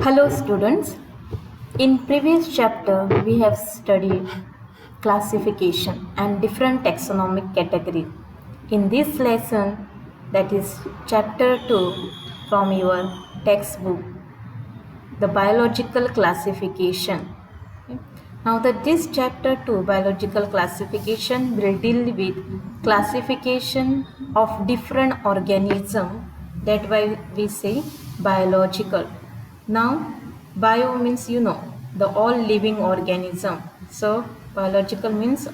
Hello students. In previous chapter we have studied classification and different taxonomic category. In this lesson, that is chapter 2 from your textbook, the biological classification. Okay. Now that this chapter 2 biological classification will deal with classification of different organism, that why we say biological. Now bio means the all living organism. So biological means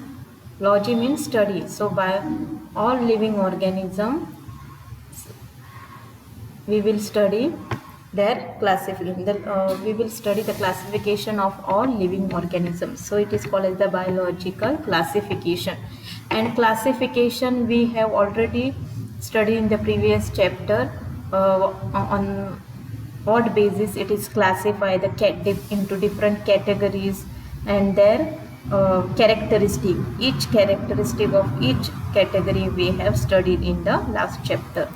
logy means study. So bio all living organism we will study their classification. We will study the classification of all living organisms. So it is called as the biological classification. And classification we have already studied in the previous chapter on what basis it is classified into different categories and their characteristic. Each characteristic of each category we have studied in the last chapter.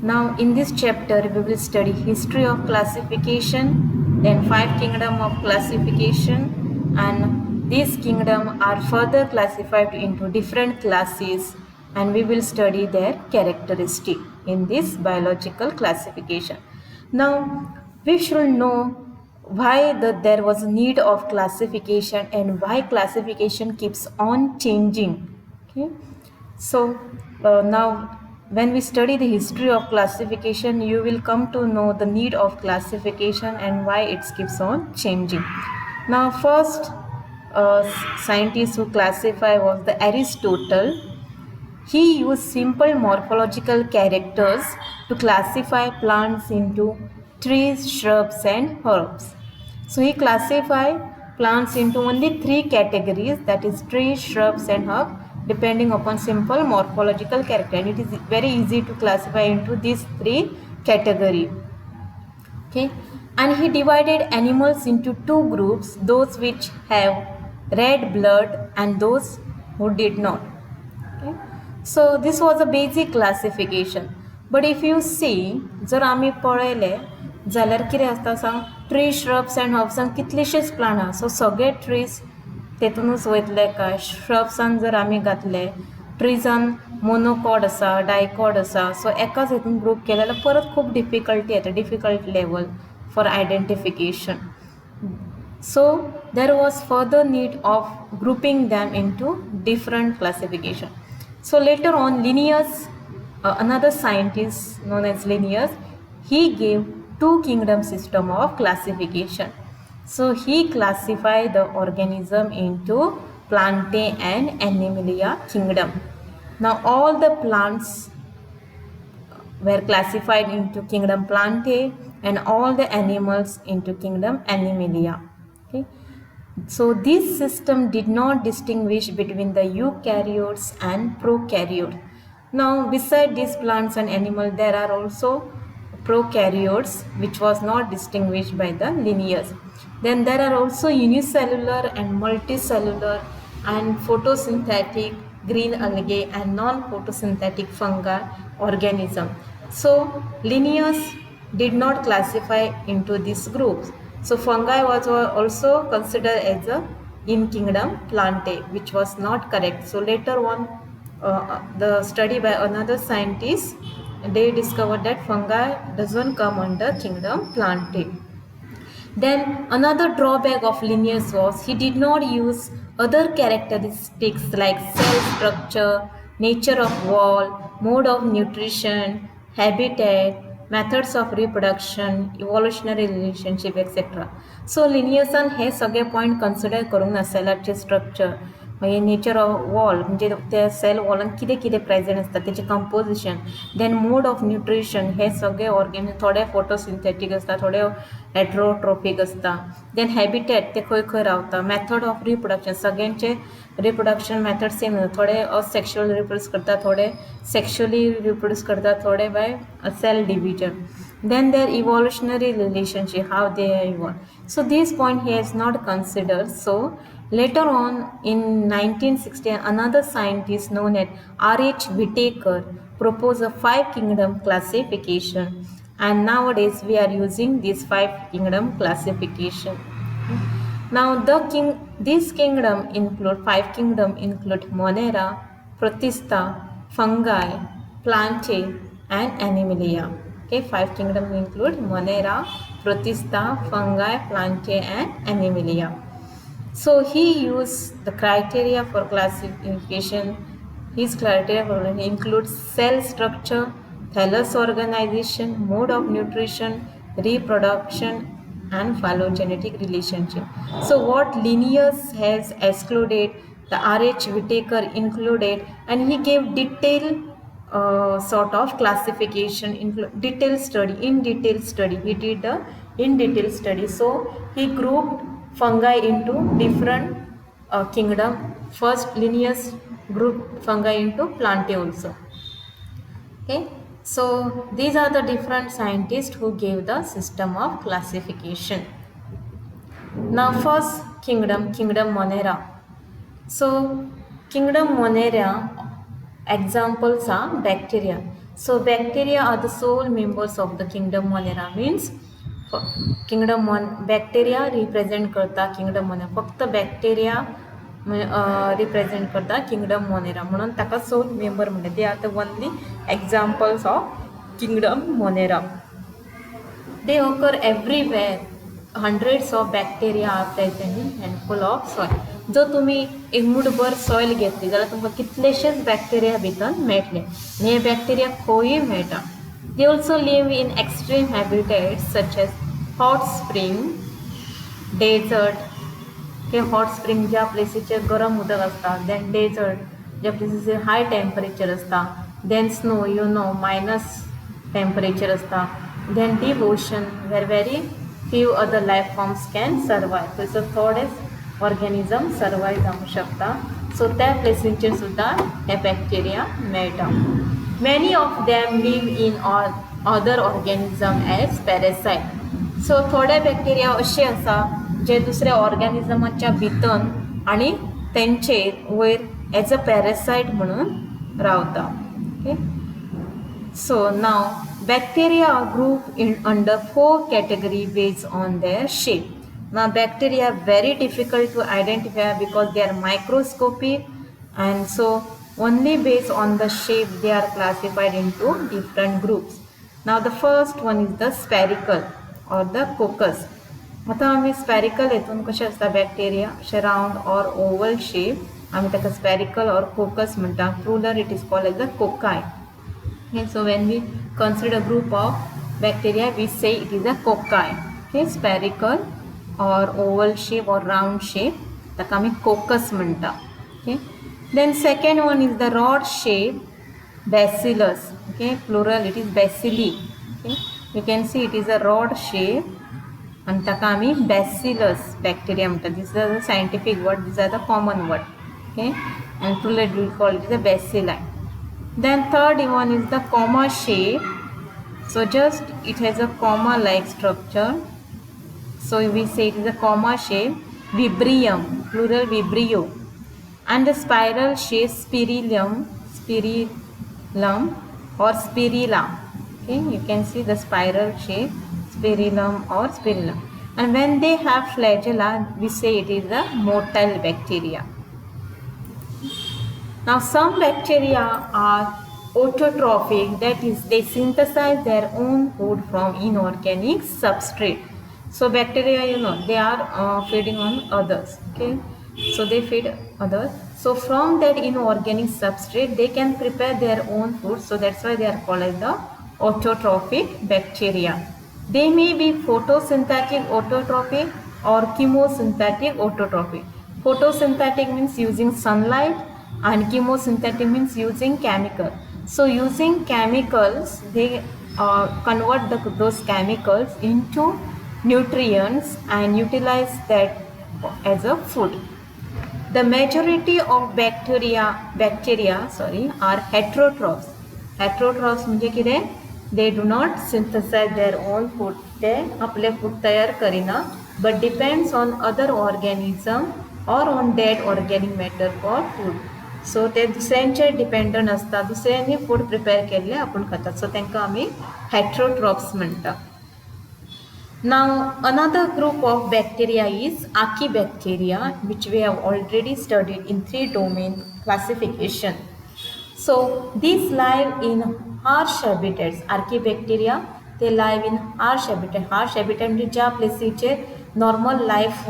Now in this chapter we will study history of classification, then 5 kingdom of classification, and these kingdom are further classified into different classes, and we will study their characteristic in this biological classification. Now we should know why there was a need of classification and why classification keeps on changing. Okay, so now when we study the history of classification, you will come to know the need of classification and why it keeps on changing. Now first scientist who classify was the Aristotle. He used simple morphological characters to classify plants into trees, shrubs and herbs. So he classified plants into only 3 categories, that is trees, shrubs and herbs, depending upon simple morphological character, and it is very easy to classify into these 3 categories. Okay, and he divided animals into 2 groups, those which have red blood and those who did not. Okay. So this was a basic classification. But if you see, जर आम्ही पळयले जाल्यार कितें आसता सांग, tree shrubs and हर्ब्सान कितलेशेच plant आसा. सो सगळे ट्रीज तेतूनच वयतले काय, श्रब्सान जर आमी घातले, ट्रीजान मोनोकॉड आसा, डायकॉड आसा, सो एकाच हेतून ग्रुप केले जाल्यार परत खूब डिफिकल्टी येता, difficult level for identification. So there was further need of grouping them into different classification. So later on Linnaeus, another scientist known as Linnaeus, he gave 2 kingdom system of classification. So he classified the organism into Plantae and Animalia kingdom. Now all the plants were classified into kingdom Plantae and all the animals into kingdom Animalia. Okay. So this system did not distinguish between the eukaryotes and prokaryotes. Now beside these plants and animals, there are also prokaryotes which was not distinguished by the Linnaeus. Then there are also unicellular and multicellular and photosynthetic green algae and non-photosynthetic fungi organism. So Linnaeus did not classify into these groups. So fungi was also considered as a in kingdom Plantae, which was not correct. So later on, the study by another scientist, they discovered that fungi doesn't come under kingdom Plantae. Then another drawback of Linnaeus was he did not use other characteristics like cell structure, nature of wall, mode of nutrition, habitat, methods of reproduction, evolutionary relationship, etc. So Linnaeusan हे सगळे point consider करूंक ना. सेलाचे structure, मागीर nature of wall म्हणजे त्या cell वॉलान कितें कितें प्रेजेंट आसता, तेचें composition, then mode of nutrition, हे सगळे ऑर्गेनिक, थोडे फोटोसिंथेटीक आसता, थोडे हेट्रोट्रोफीक आसता. देन हॅबिटेट, ते खंय खंय रावता, मेथड ऑफ रिप्रोडक्शन, सगळ्यांचे रिप्रोडक्शन मेथड सेम आसता. थोडे असेक्शुअल रिप्रोड्यूस करता, थोडे सेक्शुअली रिप्रोड्यूस करता, थोडे by cell division. Then their evolutionary relationship, how they evolve. So this point he has not considered. So later on in 1960, another scientist known as R.H. Whittaker, propose a five kingdom classification, and nowadays we are using this five kingdom classification. Now this kingdom include five kingdom include Monera, Protista, fungi, plantae, and Animalia. Okay, five kingdom include Monera, Protista, fungi, plantae, and Animalia. So he used the criteria for classification. His criteria for includes cell structure, thallus organization, mode of nutrition, reproduction, and phylogenetic relationship. So what Linnaeus has excluded, the R.H. Whitaker included, and he gave detailed sort of classification, detailed study. He did the in detail study. So he grouped fungi into different kingdom. First, Linnaeus grouped fungi into plantae also. Okay, so these are the different scientists who gave the system of classification. Now, first kingdom Monera. So, kingdom Monera examples are bacteria. So, bacteria are the sole members of the kingdom Monera. Means bacteria represent करता kingdom Monera. फक्त bacteria represent करता kingdom Monera. म्हणून ताका sole member म्हणतात. They are the only examples of kingdom Monera. They occur everywhere. Hundreds of bacteria are present in handful of soil. जो तुम्ही एक मुठभर soil घेतली जाल्यार तुमकां कितलेशेच बॅक्टेरिया भितर मेळटले आनी हे बॅक्टेरिया खंयूय मेळटा. They also live in extreme habitats such as hot spring, desert. Okay, hot spring ज्या प्लेसीचेर गरम उदक असता, then desert ज्या प्लेसीचेर हाय टेम्परेचर असता, then snow, minus temperature असता, then deep ocean where very few other life forms can survive. So थोडेच organism survive जावंक शकता. सो त्या प्लेसींचेर सुद्दां हे बॅक्टेरिया मेळटा. Many of them live in other organism as parasite. सो थोडे बॅक्टेरिया असे आसा जे दुसऱ्या ऑर्गॅनिझमाच्या भितर आनी तेंचेर वयर एज अ पॅरासायट म्हणून रावता. Okay, so now bacteria are grouped in under four categories based on their shape. Now bacteria are very difficult to identify because they are microscopic, and so only based on the shape they are classified into different groups. Now the first one is the spherical or the coccus. आता आम्ही स्पॅरिकल हेतून कशें आसता bacteria अशें round or Oval shape आमी ताका स्पॅरिकल or coccus म्हणटा. Plural it is called as the cocci. Okay, so when we consider a group of bacteria, we say it is a cocci. Okay, spherical or oval shape or round shape. ताका आमी coccus म्हणटा. Okay, then second one is the rod shape bacillus. Okay, plural it is bacilli. Okay, you can see it is a rod shape and ताका आमी bacillus bacteria म्हणटा. This is the scientific word. These are the common word. Okay, and plural we call it the bacilli. Then third one is the comma shape. So just it has a comma like structure. So we say it is a comma shape. Vibrium, plural vibrio. And the spiral shape spirillum or spirilla. Okay, you can see the spiral shape spirillum or spirillum. And when they have flagella, we say it is a motile bacteria. Now some bacteria are autotrophic, that is they synthesize their own food from inorganic substrate. So bacteria, they are feeding on others. Okay, so they feed others. So from that inorganic substrate they can prepare their own food. So that's why they are called as the autotrophic bacteria. They may be photosynthetic autotrophic or chemosynthetic autotrophic. Photosynthetic means using sunlight and chemosynthetic means using chemical. So using chemicals, they convert those chemicals into nutrients and utilize that as a food. The majority of bacteria are heterotrophs. Heterotrophs म्हणजे कितें? They do not synthesize their own food. ते आपले food तयार करिना, but depends on other organism or on dead organic matter for food. सो ते दुसऱ्यांचेर dependent आसता, दुसऱ्यांनी food prepare केल्ले आपूण खातात, सो तांकां आमी हेट्रोट्रॉप्स म्हणटा. Now another group of bacteria is Archaebacteria, which we have already studied in 3 domain classification. So these live in harsh habitats. Archaebacteria, they live in harsh habitat. Harsh habitat म्हणजे ज्या प्लेसीचेर normal life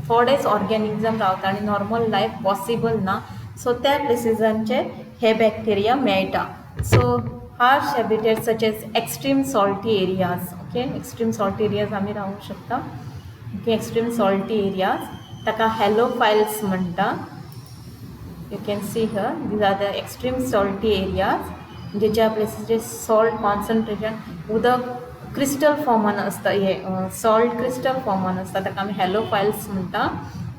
थोडेच organism रावता आनी normal life possible ना, सो त्या प्लेसीसांचेर हे bacteria मेळटा. सो harsh habitats such as extreme salty areas, okay, extreme salty areas आम्ही राहू शकता, okay, extreme salty areas ताका हॅलोफाइल्स म्हणटा. You can see here, these are the extreme salty areas, म्हणजे ज्या प्लेसीचे सॉल्ट कॉन्सन्ट्रेशन उदक क्रिस्टल फॉर्मान असता, हे सॉल्ट क्रिस्टल फॉर्मान असता, ताका आमी हॅलोफाइल्स म्हणटा.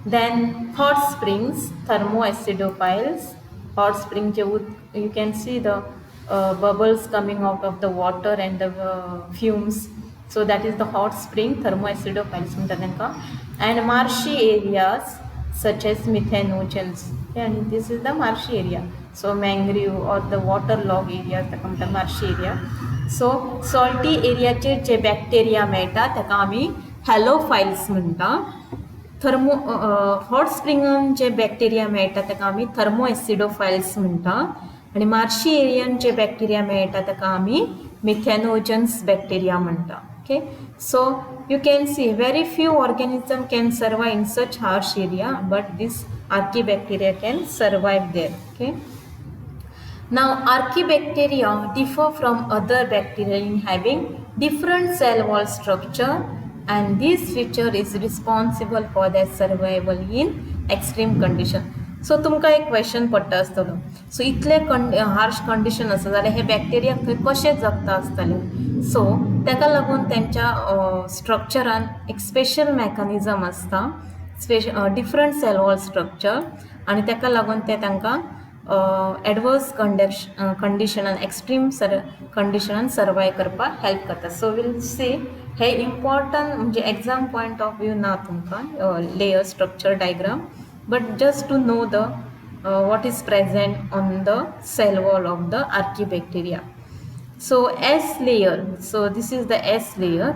Then hot springs, thermoacidophiles. Hot spring जे you can see the bubbles coming out of the water and the fumes, so that is the hot spring, thermoacidophilus म्हणटा तांकां. And marshy areas such as methanogens, okay, and this is the marshy area, so mangrove or the waterlogged areas ताका म्हणटा marshy area. So salty area चे जे bacteria मेळटा ताका आमी halophiles म्हणटा. Hot स्प्रिंगान जे bacteria मेळटा ताका आमी थर्मोएसिडोफाइल्स म्हणटा. आणि मार्शी एरियान जे बॅक्टेरिया मेळटा ताका आमी मिथेनोजन्स बॅक्टेरिया म्हणटा. Okay, so you can see very few organism can survive in such harsh area, but this archaebacteria can survive there. Okay, now archaebacteria differ from other bacteria in having different cell wall structure, and this feature is responsible for their survival in extreme condition. सो तुमकां एक question पडटा आसतलो, सो इतले harsh condition आसा जाल्यार हे bacteria थंय कशे जगता आसतले. सो ताका लागून तेंच्या स्ट्रक्चरान एक स्पेशल मेकॅनिझम आसता, डिफरंट सेल वॉल स्ट्रक्चर, आनी ताका लागून ते तांकां एडवर्स कंडिशनान एक्स्ट्रीम कंडिशनान सर्वाइव करपाक हेल्प करता. सो वील सी हे इम्पॉर्टंट म्हणजे एग्जाम पॉयंट ऑफ व्यू ना तुमकां layer structure diagram, but just to know the what is present on the cell wall of the Archaebacteria. So S layer, so this is the S layer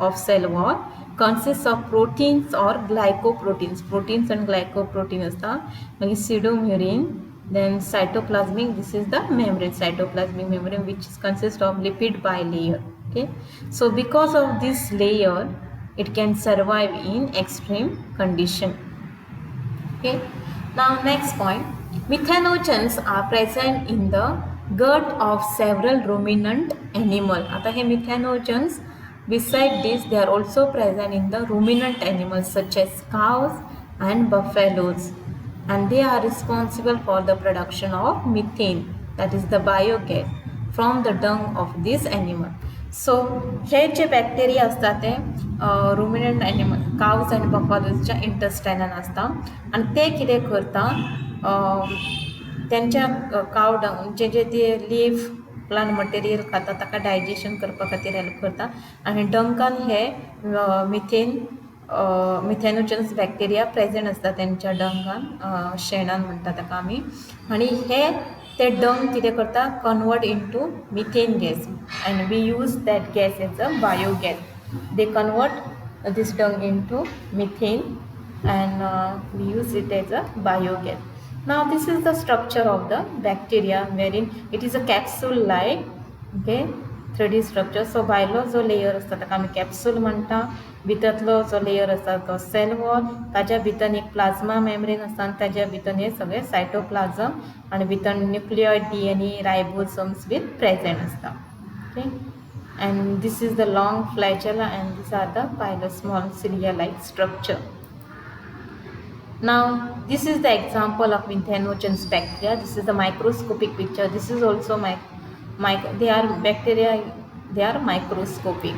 of cell wall, consists of proteins or glycoproteins. Proteins and glycoprotein asta, like pseudomurin. Then cytoplasmic, this is the membrane, cytoplasmic membrane, which consists of lipid bilayer. Okay, so because of this layer it can survive in extreme condition. Okay, now next point, methanogens are present in the gut of several ruminant animal. आता हे methanogens, beside this they are also present in the ruminant animals such as cows and buffaloes, and they are responsible for the production of methane, that is the biogas from the dung of this animal. So हे जे bacteria असतात ते रुमिनंट animal कावज आनी बफालोजच्या इंटेस्टायनान असता, आणि ते कितें करता, त्यांच्या काव डंग जे ते लीफ प्लांट मटेरियल खाता ताका डायजेशन करपा खातीर हेल्प करता, आनी डंकान हे मिथेनोजन्स बॅक्टेरिया प्रेझेंट असता त्यांच्या डंगान, शेणान म्हणटा ताका आमी, आनी हे ते डंग कितें करता, convert into methane gas, and we use that gas as a biogas. They convert this dung into methane, and we use it as a biogas. Now this is the structure of the bacteria, wherein it is a capsule like, okay, 3D structure. So भायलो जो layer असता ताका आमी capsule म्हणटा, भितरलो जो layer असता तो सेल वॉल, ताज्या भितर एक प्लाज्मा मेम्ब्रेन असता, आनी ताज्या भितर हे सगळे सायटोप्लाझम, आनी भितर न्यूक्लियोइड DNA रायबोसोम्स बीन प्रेझेंट असता. Okay, and this is the long flagella, and these are the small cilia-like structure. Now this is the example of methanogens bacteria. This is the microscopic picture. This is also they are bacteria, they are microscopic.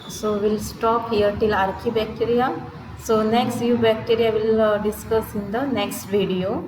So we'll stop here till Archaebacteria. So next few bacteria will discuss in the next video.